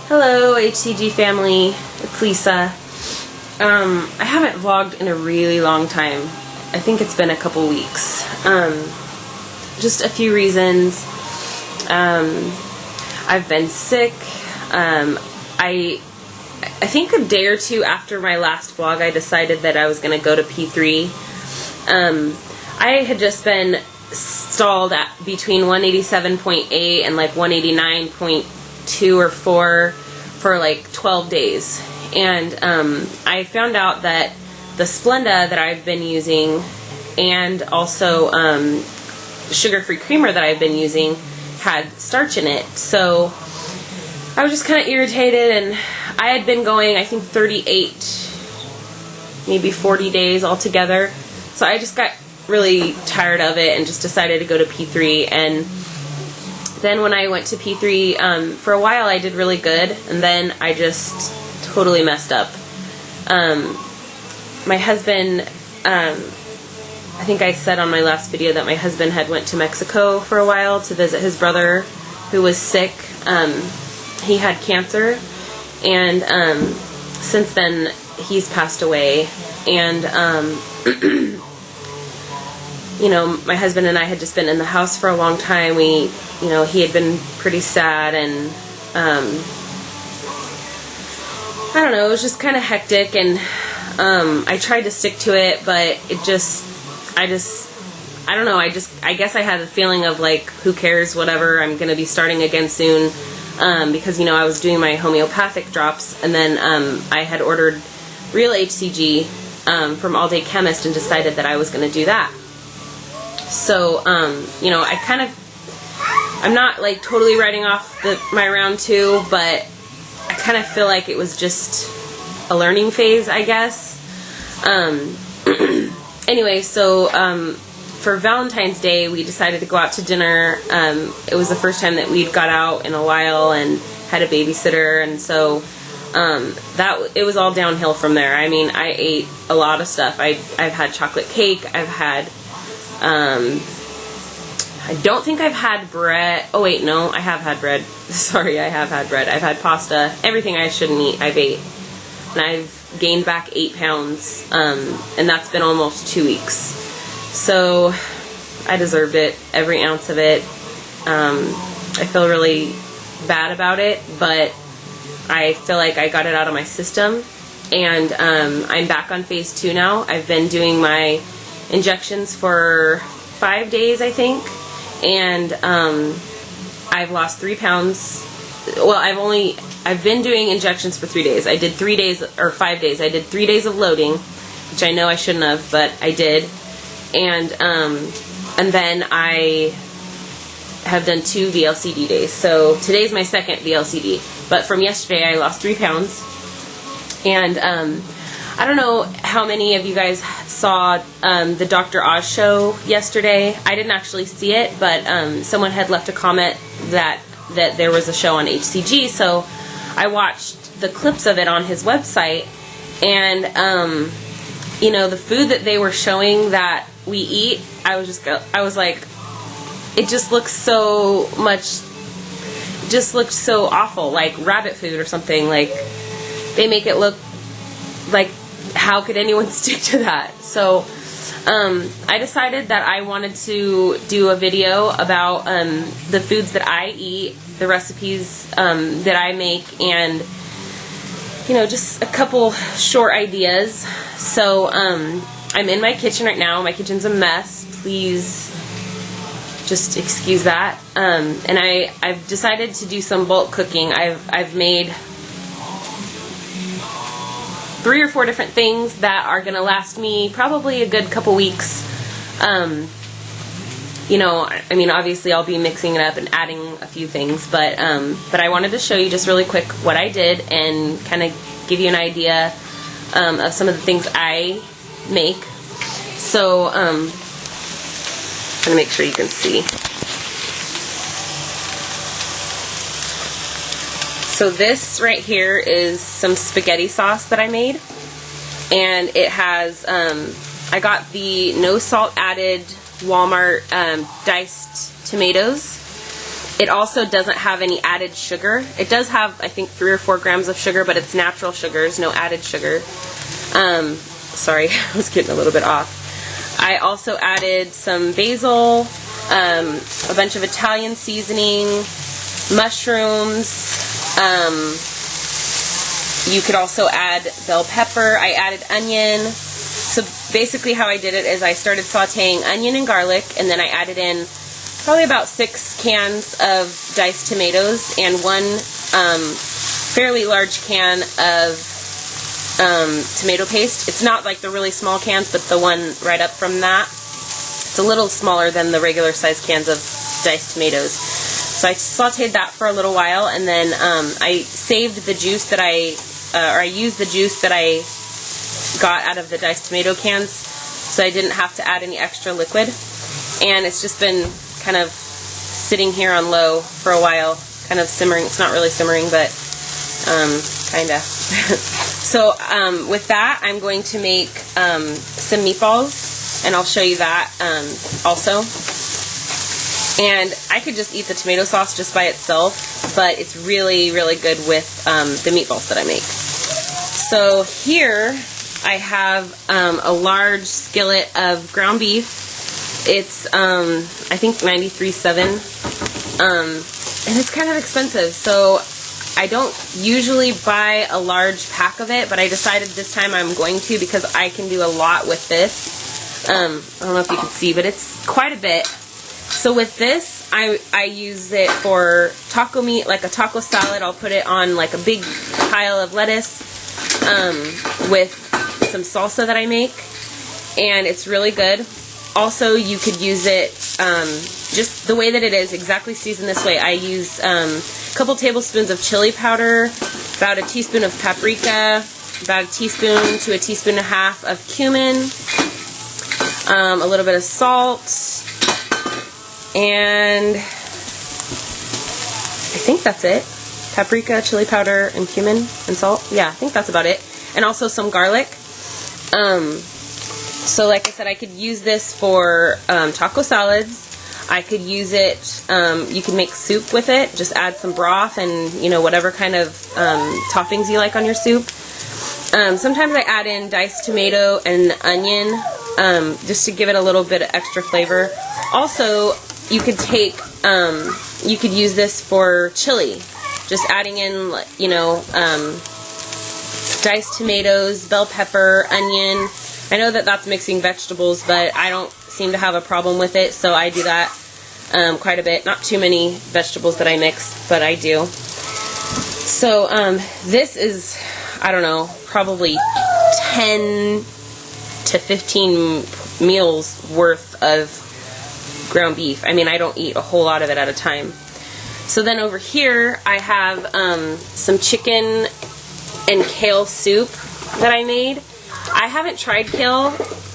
Hello HCG family, it's Lisa. I haven't vlogged in a really long time. I think it's been a couple weeks. Just a few reasons. I've been sick. I think a day or two after my last vlog I decided that I was going to go to P3. I had just been stalled at between 187.8 and like 189.2 or 4 for like 12 days. And I found out that the Splenda that I've been using and also sugar-free creamer that I've been using had starch in it. So I was just kind of irritated, and I had been going, I think, 38, maybe 40 days altogether. So I just got really tired of it and just decided to go to P3. And then when I went to P3, for a while I did really good, and then I just totally messed up. My husband, I think I said on my last video that my husband had went to Mexico for a while to visit his brother who was sick. He had cancer, and since then he's passed away. And you know, my husband and I had just been in the house for a long time. He had been pretty sad, and I don't know, it was just kind of hectic, and I tried to stick to it, but I don't know, I guess I had the feeling of like, who cares, whatever, I'm going to be starting again soon, because, I was doing my homeopathic drops, and then I had ordered real HCG from All Day Chemist and decided that I was going to do that. So, I'm not like totally writing off my round 2, but I kind of feel like it was just a learning phase, I guess. Anyway, so for Valentine's Day, we decided to go out to dinner. It was the first time that we'd got out in a while and had a babysitter, and so it was all downhill from there. I mean, I ate a lot of stuff. I've had chocolate cake. I've had I don't think I've had bread. Oh wait, no, I have had bread. Sorry, I have had bread. I've had pasta. Everything I shouldn't eat, I've ate. And I've gained back 8 pounds, and that's been almost 2 weeks. So I deserved it, every ounce of it. I feel really bad about it, but I feel like I got it out of my system, and I'm back on phase 2 now. I've been doing my injections for 5 days, I think, and I've lost 3 pounds. Well, I've been doing injections for 3 days. I did 3 days or 5 days. I did 3 days of loading, which I know I shouldn't have, but I did. And then I have done 2 Vlcd days. So today's my second Vlcd. But from yesterday, I lost 3 pounds. And I don't know how many of you guys saw the Dr. Oz show yesterday. I didn't actually see it, but someone had left a comment that there was a show on HCG, so I watched the clips of it on his website, and the food that they were showing that we eat, I was like, it just looks so awful, like rabbit food or something. Like, they make it look like, how could anyone stick to that? So I decided that I wanted to do a video about the foods that I eat, the recipes that I make, and just a couple short ideas. So I'm in my kitchen right now. My kitchen's a mess. Please just excuse that. And I've decided to do some bulk cooking. I've made 3 or 4 different things that are going to last me probably a good couple weeks. Obviously I'll be mixing it up and adding a few things, but I wanted to show you just really quick what I did and kind of give you an idea of some of the things I make. So I'm going to make sure you can see. So this right here is some spaghetti sauce that I made, and it has, I got the no salt added Walmart diced tomatoes, It also doesn't have any added sugar. It does have, I think, 3 or 4 grams of sugar, but it's natural sugars, no added sugar. Sorry, I was getting a little bit off. I also added some basil, a bunch of Italian seasoning, mushrooms. You could also add bell pepper. I added onion. So basically how I did it is I started sauteing onion and garlic, and then I added in probably about 6 cans of diced tomatoes and 1 fairly large can of tomato paste. It's not like the really small cans, but the one right up from that. It's a little smaller than the regular size cans of diced tomatoes. So I sauteed that for a little while, and then I saved the juice that I used the juice that I got out of the diced tomato cans, so I didn't have to add any extra liquid. And it's just been kind of sitting here on low for a while, kind of simmering. It's not really simmering, but kinda. So with that, I'm going to make some meatballs, and I'll show you that also. And I could just eat the tomato sauce just by itself, but it's really, really good with the meatballs that I make. So here I have a large skillet of ground beef. It's, I think 93.7, and it's kind of expensive, so I don't usually buy a large pack of it, but I decided this time I'm going to because I can do a lot with this. I don't know if you can see, but it's quite a bit. So with this, I use it for taco meat, like a taco salad. I'll put it on like a big pile of lettuce with some salsa that I make, and it's really good. Also, you could use it just the way that it is, exactly seasoned this way. I use a couple tablespoons of chili powder, about a teaspoon of paprika, about a teaspoon to a teaspoon and a half of cumin, a little bit of salt, and I think that's it. Paprika, chili powder, and cumin and salt. Yeah, I think that's about it. And also some garlic. So like I said, I could use this for taco salads. I could use it, you can make soup with it. Just add some broth and, you know, whatever kind of toppings you like on your soup. Sometimes I add in diced tomato and onion just to give it a little bit of extra flavor. Also, you could take, you could use this for chili. Just adding in, you know, diced tomatoes, bell pepper, onion. I know that that's mixing vegetables, but I don't seem to have a problem with it, so I do that quite a bit. Not too many vegetables that I mix, but I do. So this is, I don't know, probably 10 to 15 meals worth of ground beef. I mean, I don't eat a whole lot of it at a time. So then over here, I have some chicken and kale soup that I made. I haven't tried kale.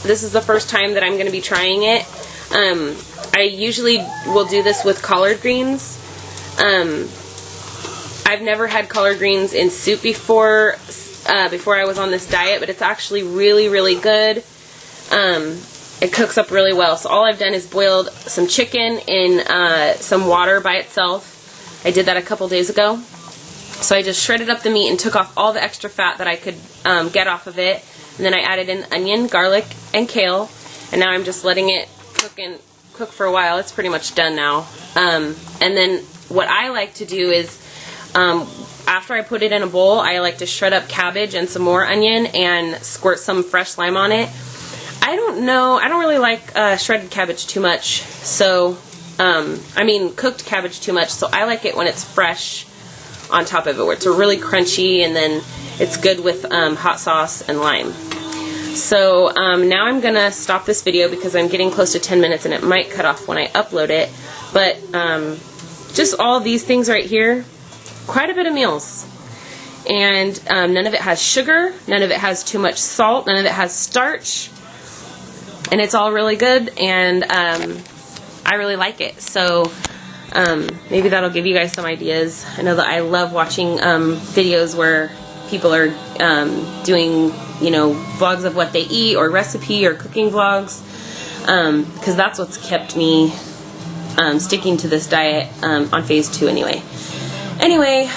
This is the first time that I'm going to be trying it. I usually will do this with collard greens. I've never had collard greens in soup before I was on this diet, but it's actually really, really good. It cooks up really well. So all I've done is boiled some chicken in some water by itself. I did that a couple days ago. So I just shredded up the meat and took off all the extra fat that I could get off of it. And then I added in onion, garlic, and kale. And now I'm just letting it cook for a while. It's pretty much done now. And then what I like to do is, after I put it in a bowl, I like to shred up cabbage and some more onion and squirt some fresh lime on it. I don't know, I don't really like shredded cabbage too much. So, I mean cooked cabbage too much. So I like it when it's fresh on top of it, where it's really crunchy, and then it's good with hot sauce and lime. So now I'm gonna stop this video because I'm getting close to 10 minutes and it might cut off when I upload it. But just all these things right here, quite a bit of meals. And none of it has sugar, none of it has too much salt, none of it has starch. And it's all really good, and I really like it. So maybe that'll give you guys some ideas. I know that I love watching videos where people are doing, you know, vlogs of what they eat, or recipe or cooking vlogs, because that's what's kept me sticking to this diet on phase 2 anyway. Anyway,